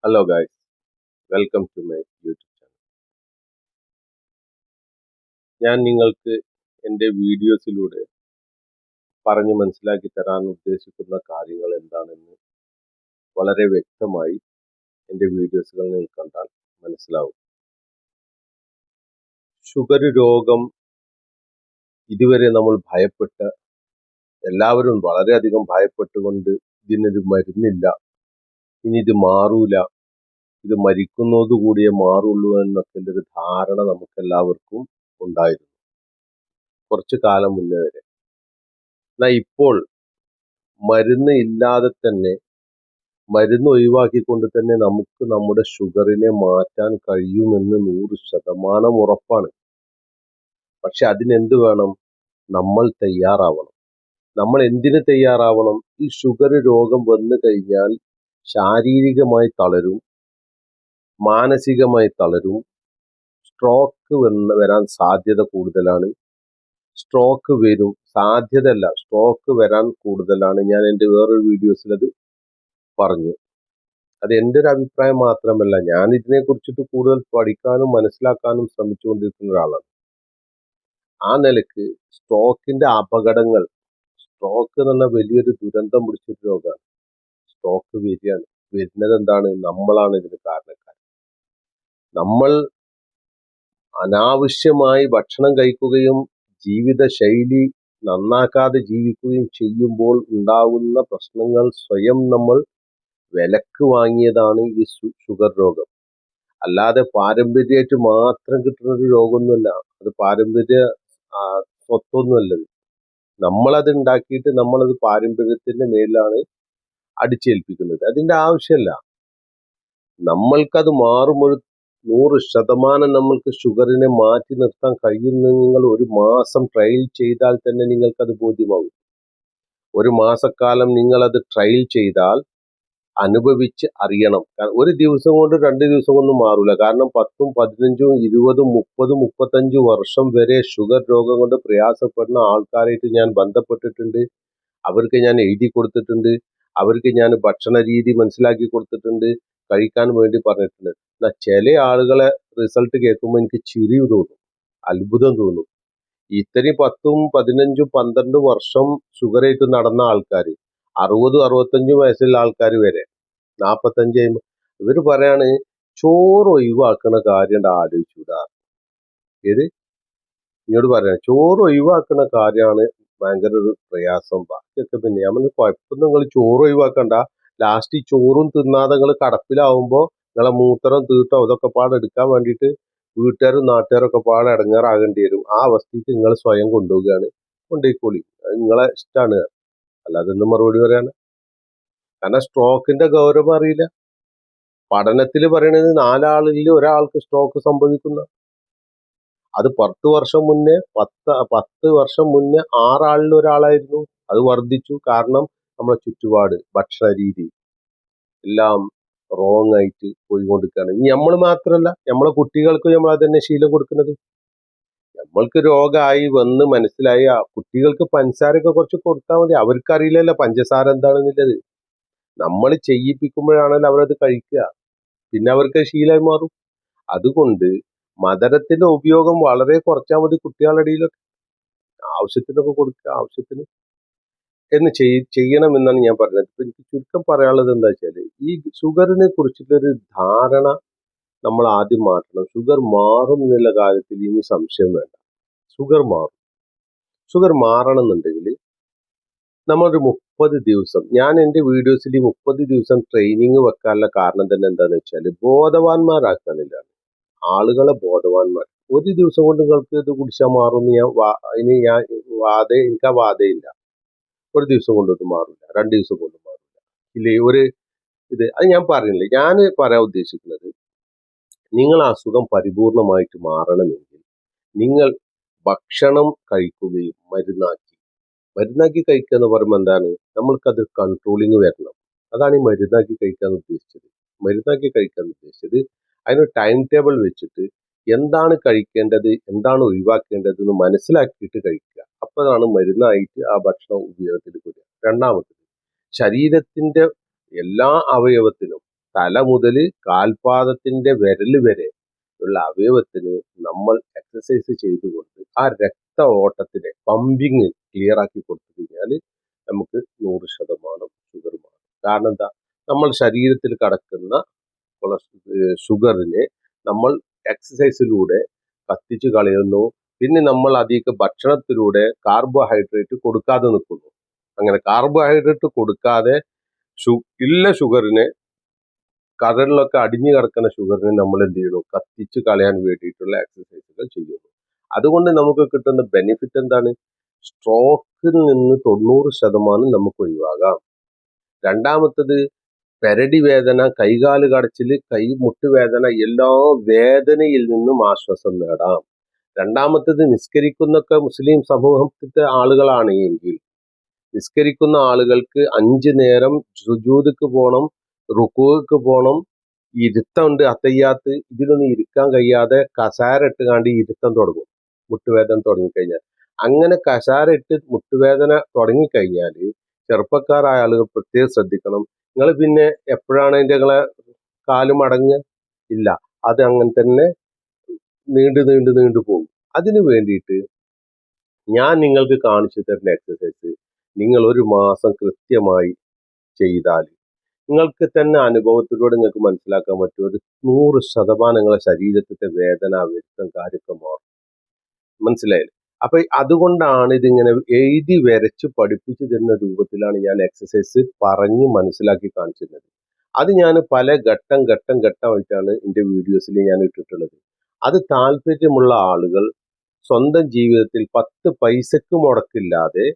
Hello guys, welcome to my YouTube channel. ഞാൻ നിങ്ങൾക്ക് എൻ്റെ വീഡിയോസിലൂടെ പറഞ്ഞ് മനസ്സിലാക്കി തരാൻ ഉദ്ദേശിക്കുന്ന കാര്യങ്ങൾ എന്താണെന്ന് വളരെ വ്യക്തമായി എൻ്റെ വീഡിയോസുകൾ നിങ്ങൾ കണ്ടാൽ മനസ്സിലാവും. ഷുഗർ രോഗം ഇതുവരെ നമ്മൾ എല്ലാവരും വളരെയധികം ഭയപ്പെട്ടുകൊണ്ട് ഇതിനൊരു മരുന്നില്ല, ഇനി ഇത് മാറൂല, ഇത് മരിക്കുന്നതോടുകൂടിയേ മാറുള്ളൂ എന്നൊക്കെ ഒരു ധാരണ നമുക്കെല്ലാവർക്കും ഉണ്ടായിരുന്നു കുറച്ചു കാലം മുന്നേ വരെ. എന്നാൽ ഇപ്പോൾ മരുന്ന് ഇല്ലാതെ തന്നെ, മരുന്ന് ഒഴിവാക്കിക്കൊണ്ട് തന്നെ നമുക്ക് നമ്മുടെ ഷുഗറിനെ മാറ്റാൻ കഴിയുമെന്ന് 100% ഉറപ്പാണ്. പക്ഷെ അതിനെന്ത് വേണം? നമ്മൾ തയ്യാറാവണം. നമ്മൾ എന്തിന് തയ്യാറാവണം? ഈ ഷുഗർ രോഗം വന്നു കഴിഞ്ഞാൽ ശാരീരികമായി തളരും, മാനസികമായി തളരും, സ്ട്രോക്ക് വരാൻ സാധ്യത കൂടുതലാണ്. സ്ട്രോക്ക് വരും, സാധ്യതയല്ല, സ്ട്രോക്ക് വരാൻ കൂടുതലാണ്. ഞാൻ എൻ്റെ വേറൊരു വീഡിയോസിൽ അത് പറഞ്ഞു. അത് എൻ്റെ ഒരു അഭിപ്രായം മാത്രമല്ല, ഞാൻ ഇതിനെക്കുറിച്ചിട്ട് കൂടുതൽ പഠിക്കാനും മനസ്സിലാക്കാനും ശ്രമിച്ചുകൊണ്ടിരിക്കുന്ന ഒരാളാണ്. ആ നിലക്ക് സ്ട്രോക്കിന്റെ അപകടങ്ങൾ, സ്ട്രോക്ക് എന്ന് പറഞ്ഞാൽ വലിയൊരു ദുരന്തം പിടിച്ചൊരു രോഗമാണ്. സ്ട്രോക്ക് വരികയാണ്. വരുന്നത് എന്താണ്? നമ്മളാണ് ഇതിന് കാരണക്കാരൻ. നമ്മൾ അനാവശ്യമായി ഭക്ഷണം കഴിക്കുകയും ജീവിതശൈലി നന്നാക്കാതെ ജീവിക്കുകയും ചെയ്യുമ്പോൾ ഉണ്ടാകുന്ന പ്രശ്നങ്ങൾ സ്വയം നമ്മൾ വിലക്ക് വാങ്ങിയതാണ് ഈ ഷുഗർ രോഗം. അല്ലാതെ പാരമ്പര്യമായിട്ട് മാത്രം കിട്ടുന്ന ഒരു രോഗമൊന്നുമല്ല. അത് പാരമ്പര്യ സ്വത്തൊന്നുമല്ലത്. നമ്മളത് ഉണ്ടാക്കിയിട്ട് നമ്മളത് പാരമ്പര്യത്തിന്റെ മേലാണ് അടിച്ചേൽപ്പിക്കുന്നത്. അതിന്റെ ആവശ്യമല്ല. നമ്മൾക്കത് മാറുമ്പോൾ 100% നമ്മൾക്ക് ഷുഗറിനെ മാറ്റി നിർത്താൻ കഴിയുന്ന നിങ്ങൾ ഒരു മാസം ട്രയൽ ചെയ്താൽ തന്നെ നിങ്ങൾക്കത് ബോധ്യമാകും. ഒരു മാസക്കാലം നിങ്ങളത് ട്രയൽ ചെയ്താൽ അനുഭവിച്ച് അറിയണം. ഒരു ദിവസം കൊണ്ട് 2 ദിവസം കൊണ്ടൊന്നും മാറൂല. കാരണം 10ഉം 15ഉം 20ഉം 30ഉം 35 വർഷം വരെ ഷുഗർ രോഗം കൊണ്ട് പ്രയാസപ്പെടുന്ന ആൾക്കാരായിട്ട് ഞാൻ ബന്ധപ്പെട്ടിട്ടുണ്ട്. അവർക്ക് ഞാൻ എഴുതി കൊടുത്തിട്ടുണ്ട്. അവർക്ക് ഞാൻ ഭക്ഷണ രീതി മനസ്സിലാക്കി കൊടുത്തിട്ടുണ്ട്, കഴിക്കാൻ വേണ്ടി പറഞ്ഞിട്ടുണ്ട്. എന്നാൽ ചില ആളുകളെ റിസൾട്ട് കേൾക്കുമ്പോൾ എനിക്ക് ചിരി തോന്നും, അത്ഭുതം തോന്നും. ഇത്രയും 10ഉം 15ഉം 12 വർഷം ഷുഗറായിട്ട് നടന്ന ആൾക്കാർ, 60 65 വയസ്സുള്ള ആൾക്കാർ വരെ, 45 50, ഇവർ പറയാണ് ചോറ് ഒഴിവാക്കണ കാര്യം ആലോചിച്ചൂടാ. ഏത് ഇങ്ങോട്ട് പറയാം, ചോറ് ഒഴിവാക്കണ കാര്യമാണ് ഭയങ്കര ഒരു പ്രയാസം. ബാക്കിയൊക്കെ പിന്നെ ഞാൻ പറഞ്ഞു, കുഴപ്പം നിങ്ങൾ ചോറ് ഒഴിവാക്കണ്ട, ലാസ്റ്റ് ഈ ചോറും തിന്നാതെ നിങ്ങൾ കടപ്പിലാവുമ്പോൾ നിങ്ങളെ മൂത്രം തീട്ടോ ഇതൊക്കെ പാടെ എടുക്കാൻ വേണ്ടിയിട്ട് വീട്ടുകാരും നാട്ടുകാരൊക്കെ പാടെ ഇടങ്ങാറാകേണ്ടി വരും. ആ അവസ്ഥയ്ക്ക് നിങ്ങൾ സ്വയം കൊണ്ടുപോവുകയാണ്. കൊണ്ടുപോയിക്കോളി, അത് നിങ്ങളെ ഇഷ്ടമാണ്. അല്ലാതെ ഒന്നും മറുപടി പറയാണ്. കാരണം സ്ട്രോക്കിന്റെ ഗൗരവം അറിയില്ല. പഠനത്തിൽ പറയണത് 4 ആളിൽ ഒരാൾക്ക് സ്ട്രോക്ക് സംഭവിക്കുന്ന, അത് 10 വർഷം മുന്നേ 10 വർഷം മുന്നേ 6 ആളിൽ ഒരാളായിരുന്നു. അത് വർദ്ധിച്ചു. കാരണം നമ്മുടെ ചുറ്റുപാട്, ഭക്ഷണ രീതി എല്ലാം റോങ് ആയിട്ട് പോയിക്കൊണ്ടിരിക്കുകയാണ്. ഇനി നമ്മൾ മാത്രമല്ല, നമ്മളെ കുട്ടികൾക്ക് നമ്മൾ അത് തന്നെ ശീലം കൊടുക്കുന്നത്. നമ്മൾക്ക് രോഗമായി വന്ന് മനസ്സിലായി, ആ കുട്ടികൾക്ക് പഞ്ചസാരയൊക്കെ കുറച്ച് കൊടുത്താൽ മതി. അവർക്കറിയില്ലല്ലോ പഞ്ചസാര എന്താണെന്നുള്ളത്. നമ്മൾ ചെയ്യിപ്പിക്കുമ്പോഴാണല്ലോ അവരത് കഴിക്കുക. പിന്നെ അവർക്ക് ശീലമായി മാറും. അതുകൊണ്ട് മധുരത്തിന്റെ ഉപയോഗം വളരെ കുറച്ചാൽ മതി. കുട്ടികളുടെ ഇടയിലൊക്കെ ആവശ്യത്തിനൊക്കെ കൊടുക്കുക, ആവശ്യത്തിന് എന്ന് ചെയ്യണമെന്നാണ് ഞാൻ പറഞ്ഞത്. ഇപ്പൊ എനിക്ക് ചുരുക്കം പറയാനുള്ളത് എന്താ വെച്ചാല്, ഈ ഷുഗറിനെ കുറിച്ചിട്ടൊരു ധാരണ നമ്മൾ ആദ്യം മാറ്റണം. ഷുഗർ മാറും എന്നുള്ള കാര്യത്തിൽ ഇനി സംശയം വേണ്ട. ഷുഗർ മാറും. ഷുഗർ മാറണം എന്നുണ്ടെങ്കിൽ നമ്മളൊരു 30 ദിവസം, ഞാൻ എൻ്റെ വീഡിയോസിൽ ഈ 30 ദിവസം ട്രെയിനിങ് വെക്കാനുള്ള കാരണം തന്നെ എന്താണെന്ന് വെച്ചാൽ ബോധവാന്മാരാക്കാനില്ല, ആളുകളെ ബോധവാന്മാർ. ഒരു ദിവസം കൊണ്ട് നിങ്ങൾക്ക് ഇത് കുടിച്ചാൽ മാറുമെന്ന് എനിക്ക് ആ വാദയില്ല. ഒരു ദിവസം കൊണ്ടൊന്നും മാറില്ല, 2 ദിവസം കൊണ്ടും മാറില്ല. ഇല്ലേ അത് ഞാൻ പറയുന്നില്ല. ഞാൻ പറയാൻ ഉദ്ദേശിക്കുന്നത്, നിങ്ങൾ ആ അസുഖം പരിപൂർണമായിട്ട് മാറണമെങ്കിൽ നിങ്ങൾ ഭക്ഷണം കഴിക്കുകയും മരുന്നാക്കി കഴിക്കുക എന്ന് പറയുമ്പോൾ എന്താണ്, നമ്മൾക്കത് കൺട്രോളിങ് വരണം. അതാണ് ഈ മരുന്നാക്കി കഴിക്കാൻ ഉദ്ദേശിച്ചത്. അതിനൊരു ടൈം ടേബിൾ വെച്ചിട്ട് എന്താണ് കഴിക്കേണ്ടത്, എന്താണ് ഒഴിവാക്കേണ്ടത് എന്ന് മനസ്സിലാക്കിയിട്ട് കഴിക്കുക. അപ്പോഴാണ് മരുന്നായിട്ട് ആ ഭക്ഷണം ഉപയോഗത്തിൽ വരിക. രണ്ടാമത്, ശരീരത്തിന്റെ എല്ലാ അവയവത്തിനും തല മുതൽ കാൽപാദത്തിന്റെ വിരൽ വരെ ഉള്ള അവയവത്തിന് നമ്മൾ എക്സസൈസ് ചെയ്തുകൊണ്ട് ആ രക്ത ഓട്ടത്തിനെ പമ്പിങ് ക്ലിയർ ആക്കി കൊടുത്തു കഴിഞ്ഞാൽ നമുക്ക് 100% ഷുഗർ മാറും. കാരണം എന്താ, നമ്മൾ ശരീരത്തിൽ കടക്കുന്ന ഷുഗറിനെ നമ്മൾ എക്സസൈസിലൂടെ കത്തിച്ചു കളയുന്നു. പിന്നെ നമ്മൾ അധികം ഭക്ഷണത്തിലൂടെ കാർബോഹൈഡ്രേറ്റ് കൊടുക്കാതെ നിൽക്കുന്നു. അങ്ങനെ കാർബോഹൈഡ്രേറ്റ് കൊടുക്കാതെ ഇല്ല ഷുഗറിനെ, കരളിലൊക്കെ അടിഞ്ഞു കിടക്കുന്ന ഷുഗറിനെ നമ്മൾ എന്ത് ചെയ്യുന്നു, കത്തിച്ച് കളയാൻ വേണ്ടിയിട്ടുള്ള എക്സസൈസുകൾ ചെയ്യുന്നു. അതുകൊണ്ട് നമുക്ക് കിട്ടുന്ന ബെനിഫിറ്റ് എന്താണ്? സ്ട്രോക്കിൽ നിന്ന് 90% നമുക്ക് ഒഴിവാകാം. രണ്ടാമത്തത്, പെരടി വേദന, കൈകാല് കടച്ചില്, കൈമുട്ടുവേദന, എല്ലാ വേദനയിൽ നിന്നും ആശ്വാസം നേടാം. രണ്ടാമത്തത്, നിസ്കരിക്കുന്നൊക്കെ മുസ്ലിം സമൂഹത്തിലെ ആളുകളാണ് എങ്കിൽ നിസ്കരിക്കുന്ന ആളുകൾക്ക് 5 നേരം സുജൂദക്ക് പോകണം, റുക്കൂക്ക് പോകണം, ഇരുത്തമുണ്ട് അത്തയ്യാത്ത്, ഇതിലൊന്നും ഇരിക്കാൻ കഴിയാതെ കസാര ഇട്ടുകാണ്ട് ഇരുത്തം തുടങ്ങും മുട്ടുവേദന തുടങ്ങിക്കഴിഞ്ഞാൽ. അങ്ങനെ കസാര ഇട്ട് മുട്ടുവേദന തുടങ്ങിക്കഴിഞ്ഞാൽ ചെറുപ്പക്കാരായ ആളുകൾ പ്രത്യേകം ശ്രദ്ധിക്കണം. നിങ്ങൾ പിന്നെ എപ്പോഴാണ് നിങ്ങളെ കാല് മടങ്ങുക? ഇല്ല, അത് അങ്ങനെ തന്നെ നീണ്ടു പോകും. അതിനു വേണ്ടിയിട്ട് ഞാൻ നിങ്ങൾക്ക് കാണിച്ചു തരുന്ന എക്സസൈസ് നിങ്ങൾ 1 മാസം കൃത്യമായി ചെയ്താൽ നിങ്ങൾക്ക് തന്നെ അനുഭവത്തിലൂടെ നിങ്ങൾക്ക് മനസ്സിലാക്കാൻ പറ്റും, ഒരു 100% നിങ്ങളുടെ ശരീരത്തിലെ വേദന, വരുത്തം, കാര്യമൊക്കെ മാറും. മനസ്സിലായില്ലേ? അപ്പൊ അതുകൊണ്ടാണ് ഇതിങ്ങനെ എഴുതി വരച്ച് പഠിപ്പിച്ചു തരുന്ന രൂപത്തിലാണ് ഞാൻ എക്സസൈസ് പറഞ്ഞ് മനസ്സിലാക്കി കാണിച്ചിരുന്നത്. അത് ഞാൻ പല ഘട്ടമായിട്ടാണ് എൻ്റെ വീഡിയോസിൽ ഞാൻ ഇട്ടിട്ടുള്ളത്. അത് താല്പര്യമുള്ള ആളുകൾ സ്വന്തം ജീവിതത്തിൽ 10 പൈസക്ക് മുടക്കില്ലാതെ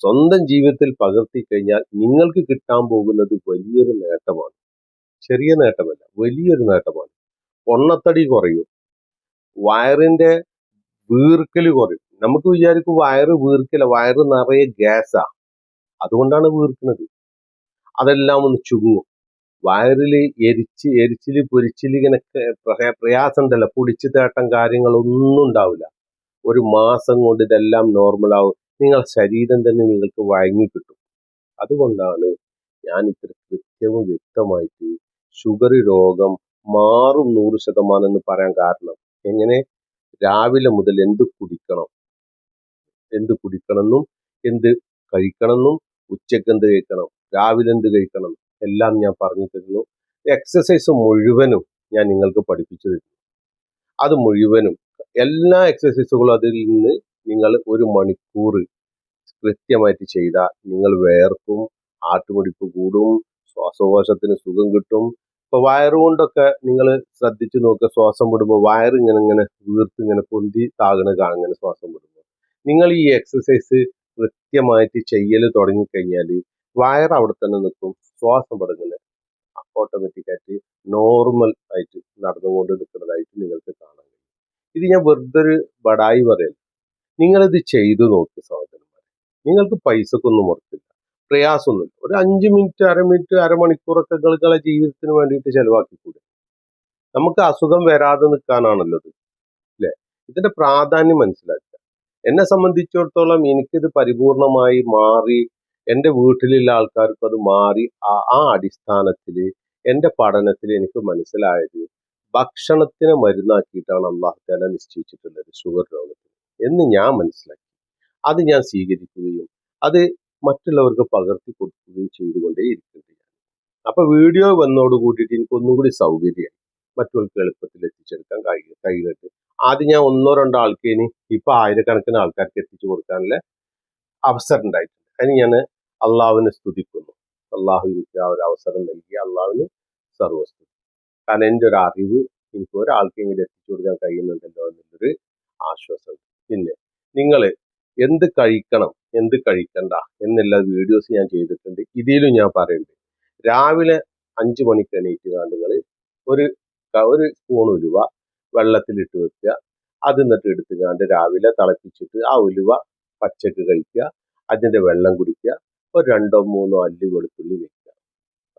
സ്വന്തം ജീവിതത്തിൽ പകർത്തി കഴിഞ്ഞാൽ നിങ്ങൾക്ക് കിട്ടാൻ പോകുന്നത് വലിയൊരു നേട്ടമാണ്. ചെറിയ നേട്ടമല്ല, വലിയൊരു നേട്ടമാണ്. പൊണ്ണത്തടി കുറയും, വയറിന്റെ വീർക്കല് കുറയും. നമുക്ക് വിചാരിക്കും വയറ് വീർക്കില്ല, വയറ് നിറയെ ഗ്യാസാ, അതുകൊണ്ടാണ് വീർക്കുന്നത്. അതെല്ലാം ഒന്ന് ചുങ്ങും. വയറില് എരിച്ചില് പൊരിച്ചില് ഇങ്ങനെ പ്രയാസം ഉണ്ടല്ലോ, പൊടിച്ചു തേട്ടം കാര്യങ്ങളൊന്നും ഉണ്ടാവില്ല. 1 മാസം കൊണ്ട് ഇതെല്ലാം നോർമലാവും. നിങ്ങളുടെ ശരീരം തന്നെ നിങ്ങൾക്ക് വഴങ്ങി കിട്ടും. അതുകൊണ്ടാണ് ഞാൻ ഇത്ര കൃത്യവും വ്യക്തമായിട്ട് ഷുഗർ രോഗം മാറും 100% എന്ന് പറയാൻ കാരണം. എങ്ങനെ? രാവിലെ മുതൽ എന്ത് കുടിക്കണമെന്നും എന്ത് കഴിക്കണമെന്നും ഉച്ചയ്ക്ക് എന്ത് കഴിക്കണം, രാവിലെ എന്ത് കഴിക്കണം, എല്ലാം ഞാൻ പറഞ്ഞു തരുന്നു. എക്സസൈസ് മുഴുവനും ഞാൻ നിങ്ങൾക്ക് പഠിപ്പിച്ചു തരുന്നു. അത് മുഴുവനും എല്ലാ എക്സസൈസുകളും അതിൽ നിന്ന് നിങ്ങൾ 1 മണിക്കൂർ കൃത്യമായിട്ട് ചെയ്താൽ നിങ്ങൾ വേർക്കും, ആട്ടുമിടിപ്പ് കൂടും, ശ്വാസകോശത്തിന് സുഖം കിട്ടും. ഇപ്പൊ വയറുകൊണ്ടൊക്കെ നിങ്ങൾ ശ്രദ്ധിച്ചു നോക്കുക, ശ്വാസം വിടുമ്പോൾ വയറ് ഇങ്ങനെ വീർത്ത് ഇങ്ങനെ പൊന്തി താഴെ കാണുന്ന ശ്വാസം വിടുമ്പോൾ. നിങ്ങൾ ഈ എക്സസൈസ് കൃത്യമായിട്ട് ചെയ്യൽ തുടങ്ങിക്കഴിഞ്ഞാൽ വയറ് അവിടെ തന്നെ നിൽക്കും, ശ്വാസം വിടുന്നത് ഓട്ടോമാറ്റിക്കായിട്ട് നോർമൽ ആയിട്ട് നടന്നുകൊണ്ട് നിൽക്കുന്നതായിട്ട് നിങ്ങൾക്ക് കാണാൻ കഴിയും. ഇത് ഞാൻ വെറുതെ ഒരു ബടായി പറയല്ല, നിങ്ങളിത് ചെയ്തു നോക്കി സഹോദരന്മാരെ. നിങ്ങൾക്ക് പൈസക്കൊന്നും മുടക്കില്ല, പ്രയാസമൊന്നുമില്ല. ഒരു 5 മിനിറ്റ്, അരമണിക്കൂറൊക്കെ നിങ്ങളുടെ ജീവിതത്തിന് വേണ്ടിയിട്ട് ചെലവാക്കിക്കൂടെ? നമുക്ക് അസുഖം വരാതെ നിൽക്കാനാണല്ലോ ഇത്, അല്ലേ? ഇതിന്റെ പ്രാധാന്യം മനസ്സിലാക്കുക. എന്നെ സംബന്ധിച്ചിടത്തോളം എനിക്കിത് പരിപൂർണമായി മാറി, എൻ്റെ വീട്ടിലുള്ള ആൾക്കാർക്ക് അത് മാറി. ആ അടിസ്ഥാനത്തിൽ എൻ്റെ പഠനത്തിൽ എനിക്ക് മനസ്സിലായത്, ഭക്ഷണത്തിനെ മരുന്നാക്കിയിട്ടാണ് അള്ളാഹു തആല നിശ്ചയിച്ചിട്ടുള്ളത് ഷുഗർ രോഗത്തിന് എന്ന് ഞാൻ മനസ്സിലാക്കി. അത് ഞാൻ സ്വീകരിക്കുകയും അത് മറ്റുള്ളവർക്ക് പകർത്തി കൊടുക്കുകയും ചെയ്തുകൊണ്ടേയിരിക്കുന്നുണ്ട്. അപ്പൊ വീഡിയോ വന്നോട് കൂട്ടിയിട്ട് എനിക്ക് ഒന്നും കൂടി സൗകര്യമായി, മറ്റുള്ളവർക്ക് എളുപ്പത്തിൽ എത്തിച്ചെടുക്കാൻ കഴിയുന്നുണ്ട്. ആദ്യം ഞാൻ 1-2 ആൾക്കേന്, ഇപ്പൊ ആയിരക്കണക്കിന് ആൾക്കാർക്ക് എത്തിച്ചു കൊടുക്കാനുള്ള അവസരം ഉണ്ടായിട്ടുണ്ട്. അതിന് ഞാൻ അള്ളാഹുവിനെ സ്തുതിക്കുന്നു. അള്ളാഹു എനിക്ക് ആ ഒരു അവസരം നൽകി, അള്ളാഹുവിന് സർവസ്തുതി. കാരണം എൻ്റെ ഒരു അറിവ് എനിക്ക് ഒരാൾക്കെങ്കിലും എത്തിച്ചു കൊടുക്കാൻ കഴിയുന്നുണ്ടല്ലോ എന്നുള്ളൊരു ആശ്വാസം. പിന്നെ നിങ്ങൾ എന്ത് കഴിക്കണം, എന്ത് കഴിക്കണ്ട എന്നുള്ള വീഡിയോസ് ഞാൻ ചെയ്തിട്ടുണ്ട്. ഇതിലും ഞാൻ പറയുന്നുണ്ട്, രാവിലെ 5 മണിക്ക് എണീറ്റ് നിങ്ങൾ ഒരു സ്പൂൺ ഉലുവ വെള്ളത്തിലിട്ട് വെക്കുക. അത് എന്നിട്ട് എടുത്തുകാണ്ട് രാവിലെ തിളപ്പിച്ചിട്ട് ആ ഉലുവ പച്ചക്ക് കഴിക്കുക, അതിന്റെ വെള്ളം കുടിക്കുക. ഒരു 2-3 അല്ലി വെളുത്തുള്ളി വെക്കുക.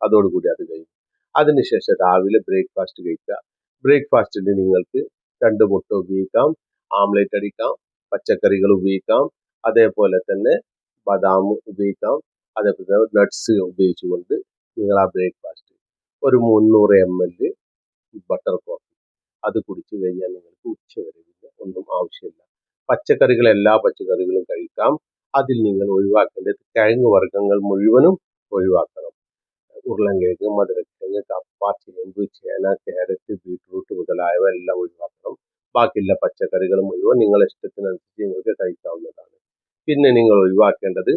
അതോടുകൂടി അത് കഴിയും. അതിനുശേഷം രാവിലെ ബ്രേക്ക്ഫാസ്റ്റ് കഴിക്കുക. ബ്രേക്ക്ഫാസ്റ്റിൽ നിങ്ങൾക്ക് 2 മുട്ട ഉപയോഗിക്കാം, ആംലേറ്റ് അടിക്കാം, പച്ചക്കറികൾ ഉപയോഗിക്കാം, അതേപോലെ തന്നെ ബദാം ഉപയോഗിക്കാം, അതേപോലെ നട്ട്സ് ഉപയോഗിച്ചുകൊണ്ട് നിങ്ങൾ ആ ബ്രേക്ക്ഫാസ്റ്റ് ഒരു 300 ml ബട്ടർ കോഫി. അത് കുടിച്ചു കഴിഞ്ഞാൽ നിങ്ങൾക്ക് ഉച്ചവരെ പിന്നെ ഒന്നും ആവശ്യമില്ല. പച്ചക്കറികൾ എല്ലാ പച്ചക്കറികളും കഴിക്കാം. അതിൽ നിങ്ങൾ ഒഴിവാക്കേണ്ടത് കിഴങ്ങ് വർഗ്ഗങ്ങൾ മുഴുവനും ഒഴിവാക്കണം. ഉരുളൻകിഴങ്ങ്, മധുരക്കിഴങ്ങ്, കപ്പ, ചേമ്പ്, ചേന, ക്യാരറ്റ്, ബീട്രൂട്ട് മുതലായവ എല്ലാം ഒഴിവാക്കണം. ബാക്കിയുള്ള പച്ചക്കറികൾ മുഴുവൻ നിങ്ങളുടെ ഇഷ്ടത്തിനനുസരിച്ച് നിങ്ങൾക്ക് കഴിക്കാവുന്നതാണ്. പിന്നെ നിങ്ങൾ ഒഴിവാക്കേണ്ടത്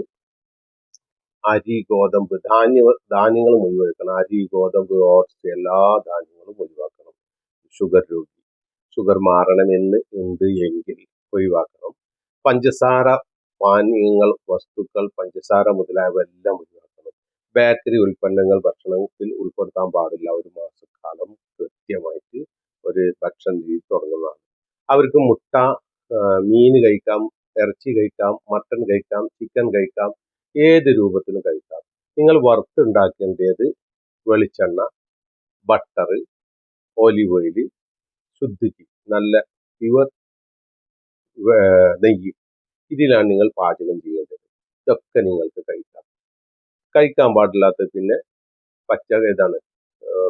അരി, ഗോതമ്പ്, ധാന്യങ്ങൾ ഒഴിവാക്കണം. അരി, ഗോതമ്പ്, ഓട്സ് എല്ലാ ധാന്യങ്ങളും ഒഴിവാക്കണം. ഷുഗർ മാറണമെന്ന് ഉണ്ട് എങ്കിൽ ഒഴിവാക്കണം. പഞ്ചസാര പാനീയങ്ങൾ, വസ്തുക്കൾ, പഞ്ചസാര മുതലായവ എല്ലാം ഒഴിവാക്കണം. ബേക്കറി ഉൽപ്പന്നങ്ങൾ ഭക്ഷണത്തിൽ ഉൾപ്പെടുത്താൻ പാടില്ല. ഒരു മാസക്കാലം കൃത്യമായിട്ട് ഒരു ഭക്ഷണ രീതി തുടങ്ങുന്നതാണ്. അവർക്ക് മുട്ട, മീൻ കഴിക്കാം, ഇറച്ചി കഴിക്കാം, മട്ടൺ കഴിക്കാം, ചിക്കൻ കഴിക്കാം, ഏത് രൂപത്തിലും കഴിക്കാം. നിങ്ങൾ വറുത്തുണ്ടാക്കേണ്ടത് വെളിച്ചെണ്ണ, ബട്ടർ, ഓലിവ് ഓയിൽ, ശുദ്ധിക്ക് നല്ല പ്യുവർ നെയ്യ്, ഇതിലാണ് നിങ്ങൾ പാചകം ചെയ്യേണ്ടത്. ഇതൊക്കെ നിങ്ങൾക്ക് കഴിക്കാം. കഴിക്കാൻ പാടില്ലാത്തത് പിന്നെ ഇതാണ്,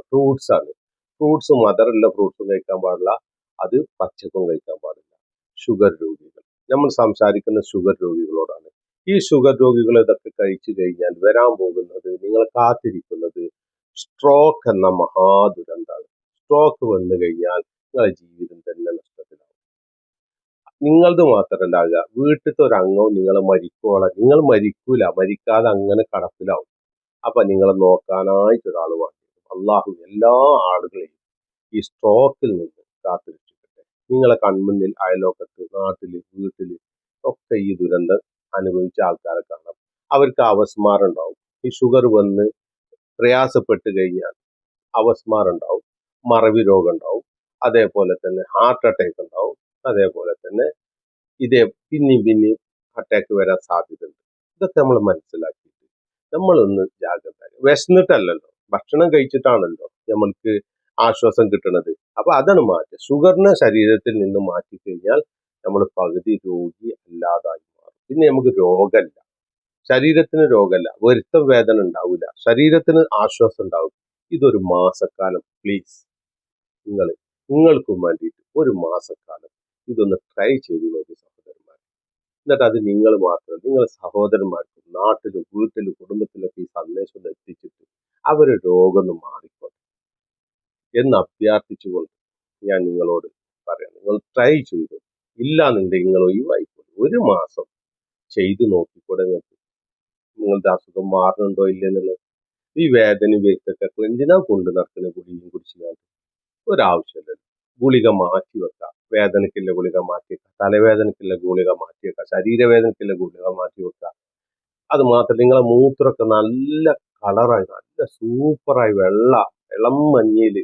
ഫ്രൂട്ട്സ് ആണ്. ഫ്രൂട്ട്സ് മധുരമുള്ള ഫ്രൂട്ട്സും കഴിക്കാൻ പാടില്ല, അത് പച്ചക്കും കഴിക്കാൻ പാടില്ല. ഷുഗർ രോഗികൾ, നമ്മൾ സംസാരിക്കുന്ന ഷുഗർ രോഗികളോടാണ്. ഈ ഷുഗർ രോഗികൾ ഇതൊക്കെ കഴിച്ചു കഴിഞ്ഞാൽ വരാൻ പോകുന്നത്, നിങ്ങൾ കാത്തിരിക്കുന്നത് സ്ട്രോക്ക് എന്ന മഹാദുരന്താണ്. സ്ട്രോക്ക് വന്നു കഴിഞ്ഞാൽ നിങ്ങളുടെ ജീവിതം തന്നെ നഷ്ടത്തിലാവും. നിങ്ങളത് മാത്രമല്ല, വീട്ടിലത്തെ ഒരു അംഗവും നിങ്ങൾ നിങ്ങൾ മരിക്കൂല, മരിക്കാതെ അങ്ങനെ കടപ്പിലാവും. അപ്പൊ നിങ്ങളെ നോക്കാനായിട്ട് ഒരാൾ വേണ്ടി. അള്ളാഹു എല്ലാ ആളുകളെയും ഈ സ്ട്രോക്കിൽ നിന്ന് കാത്തുരക്ഷിക്കട്ടെ. നിങ്ങളെ കൺമുന്നിൽ, അയലോക്കത്ത്, നാട്ടില്, വീട്ടില് ഒക്കെ ഈ ദുരന്തം അനുഭവിച്ച ആൾക്കാരെ കാണാം. അവർക്ക് അവസ്മാരം ഉണ്ടാവും. ഈ ഷുഗർ വന്ന് പ്രയാസപ്പെട്ട് കഴിഞ്ഞാൽ അവസ്മാരം ഉണ്ടാവും, മറവി രോഗം ഉണ്ടാവും, അതേപോലെ തന്നെ ഹാർട്ട് അറ്റാക്ക് ഉണ്ടാവും, അതേപോലെ തന്നെ പിന്നെയും അറ്റാക്ക് വരാൻ സാധ്യതയുണ്ട്. ഇതൊക്കെ നമ്മൾ മനസ്സിലാക്കിയിട്ട് നമ്മളൊന്ന് ജാഗ്രത. വിശന്നിട്ടല്ലല്ലോ, ഭക്ഷണം കഴിച്ചിട്ടാണല്ലോ നമ്മൾക്ക് ആശ്വാസം കിട്ടുന്നത്. അപ്പൊ അതാണ് മാറ്റുക. ഷുഗറിനെ ശരീരത്തിൽ നിന്ന് മാറ്റിക്കഴിഞ്ഞാൽ നമ്മൾ പകുതി രോഗി അല്ലാതായി മാറും. പിന്നെ നമുക്ക് രോഗമല്ല, ശരീരത്തിന് രോഗമല്ല, വരുത്തം വേദന ഉണ്ടാവില്ല, ശരീരത്തിന് ആശ്വാസം ഉണ്ടാവും. ഇതൊരു മാസക്കാലം പ്ലീസ് നിങ്ങൾക്കും വേണ്ടിയിട്ട് ഒരു മാസക്കാലം ഇതൊന്ന് ട്രൈ ചെയ്ത് നോക്കി സഹോദരന്മാർ. എന്നിട്ട് അത് നിങ്ങൾ മാത്രം, നിങ്ങളുടെ സഹോദരന്മാർക്കും നാട്ടിലും വീട്ടിലും കുടുംബത്തിലൊക്കെ ഈ സന്ദേശം എത്തിച്ചിട്ട് അവരുടെ രോഗം ഒന്ന് മാറിക്കോട്ടെ എന്ന് അഭ്യർത്ഥിച്ചുകൊണ്ട് ഞാൻ നിങ്ങളോട് പറയാം. നിങ്ങൾ ട്രൈ ചെയ്തു, ഇല്ലാന്നുണ്ടെങ്കിൽ നിങ്ങൾ ഒഴിവായിക്കോളൂ. ഒരു മാസം ചെയ്തു നോക്കിക്കൂടെ നിങ്ങളുടെ അസുഖം മാറുന്നുണ്ടോ ഇല്ലെന്നുള്ളത്. ഈ വേദന വ്യക്തൊക്കെ എന്തിനാ കൊണ്ട് നടക്കുന്ന ഗുളികയും കുടിച്ചാൽ ഒരാവശ്യമില്ലല്ലോ. ഗുളിക മാറ്റി വെക്കാം, വേദനയ്ക്കുള്ള ഗുളിക മാറ്റി വെക്കാം, തലവേദനയ്ക്കുള്ള ഗുളിക മാറ്റി വെക്കാം, ശരീരവേദനയ്ക്കുള്ള ഗുളിക മാറ്റി വെക്കാം. അത് മാത്രമല്ല, നിങ്ങളെ മൂത്രമൊക്കെ നല്ല കളറായി, നല്ല സൂപ്പറായി ഇളം മഞ്ഞയില്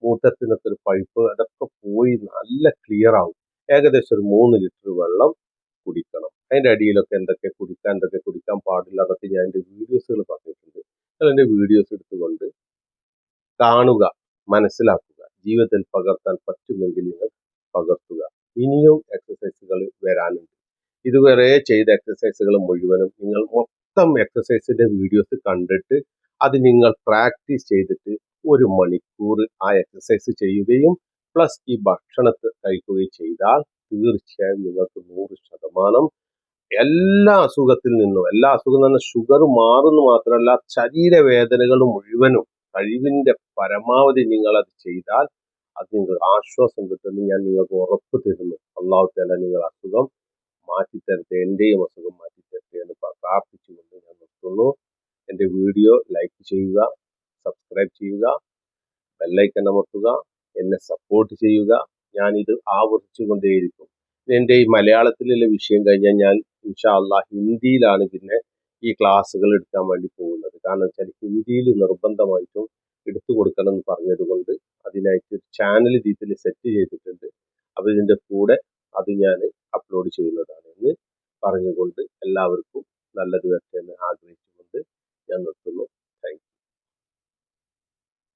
മൂത്രത്തിനൊക്കെ ഒരു പഴുപ്പ് അതൊക്കെ പോയി നല്ല ക്ലിയർ ആവും. ഏകദേശം ഒരു 3 ലിറ്റർ വെള്ളം കുടിക്കണം. അതിന്റെ അടിയിലൊക്കെ എന്തൊക്കെ കുടിക്കാൻ പാടില്ല എന്നൊക്കെ ഞാൻ എൻ്റെ വീഡിയോസുകൾ പറഞ്ഞിട്ടുണ്ട്. നിങ്ങൾ എൻ്റെ വീഡിയോസ് എടുത്തുകൊണ്ട് കാണുക, മനസ്സിലാക്കുക, ജീവിതത്തിൽ പകർത്താൻ പറ്റുമെങ്കിൽ നിങ്ങൾ പകർത്തുക. ഇനിയും എക്സസൈസുകൾ വരാനുണ്ട്. ഇതുവരെ ചെയ്ത എക്സസൈസുകൾ മുഴുവനും നിങ്ങൾ മൊത്തം എക്സസൈസിന്റെ വീഡിയോസ് കണ്ടിട്ട് അത് നിങ്ങൾ പ്രാക്ടീസ് ചെയ്തിട്ട് 1 മണിക്കൂർ ആ എക്സസൈസ് ചെയ്യുകയും പ്ലസ് ഈ ഭക്ഷണത്തെ കഴിക്കുകയും ചെയ്താൽ തീർച്ചയായും നിങ്ങൾക്ക് 100% എല്ലാ അസുഖം എന്ന് പറഞ്ഞാൽ ഷുഗർ മാറുന്നു മാത്രമല്ല, ശരീരവേദനകൾ മുഴുവനും കഴിവിന്റെ പരമാവധി നിങ്ങൾ അത് ചെയ്താൽ അത് നിങ്ങൾക്ക് ആശ്വാസം കിട്ടുമെന്ന് ഞാൻ നിങ്ങൾക്ക് ഉറപ്പ് തരുന്നു. അള്ളാഹു തആല നിങ്ങളുടെ അസുഖം മാറ്റിത്തരട്ടെ, എന്റെയും അസുഖം മാറ്റിത്തരട്ടെ എന്ന് പ്രാർത്ഥിച്ചുകൊണ്ട് ഞാൻ നിർത്തുന്നു. എൻ്റെ വീഡിയോ ലൈക്ക് ചെയ്യുക, സബ്സ്ക്രൈബ് ചെയ്യുക, ബെല്ലൈക്കൺ അമർത്തുക, എന്നെ സപ്പോർട്ട് ചെയ്യുക. ഞാനിത് ആവർത്തിച്ചുകൊണ്ടേയിരിക്കും. എൻ്റെ ഈ മലയാളത്തിലുള്ള വിഷയം കഴിഞ്ഞാൽ ഞാൻ ഇൻഷാ അള്ളാഹ് ഹിന്ദിയിലാണ് പിന്നെ ഈ ക്ലാസ്സുകൾ എടുക്കാൻ വേണ്ടി പോകുന്നത്. കാരണം വെച്ചാൽ ഹിന്ദിയിൽ നിർബന്ധമായിട്ടും എടുത്തു കൊടുക്കണം എന്ന് പറഞ്ഞത് കൊണ്ട് അതിനായിട്ട് ചാനൽ ഇതിൽ സെറ്റ് ചെയ്തിട്ടുണ്ട്. അപ്പോൾ ഇതിൻ്റെ കൂടെ അത് ഞാൻ അപ്ലോഡ് ചെയ്യുന്നതാണ് എന്ന് പറഞ്ഞുകൊണ്ട് എല്ലാവർക്കും നല്ലത് വരട്ടെ എന്ന് ആഗ്രഹിച്ചുകൊണ്ട് ഞാൻ നിർത്തുന്നു.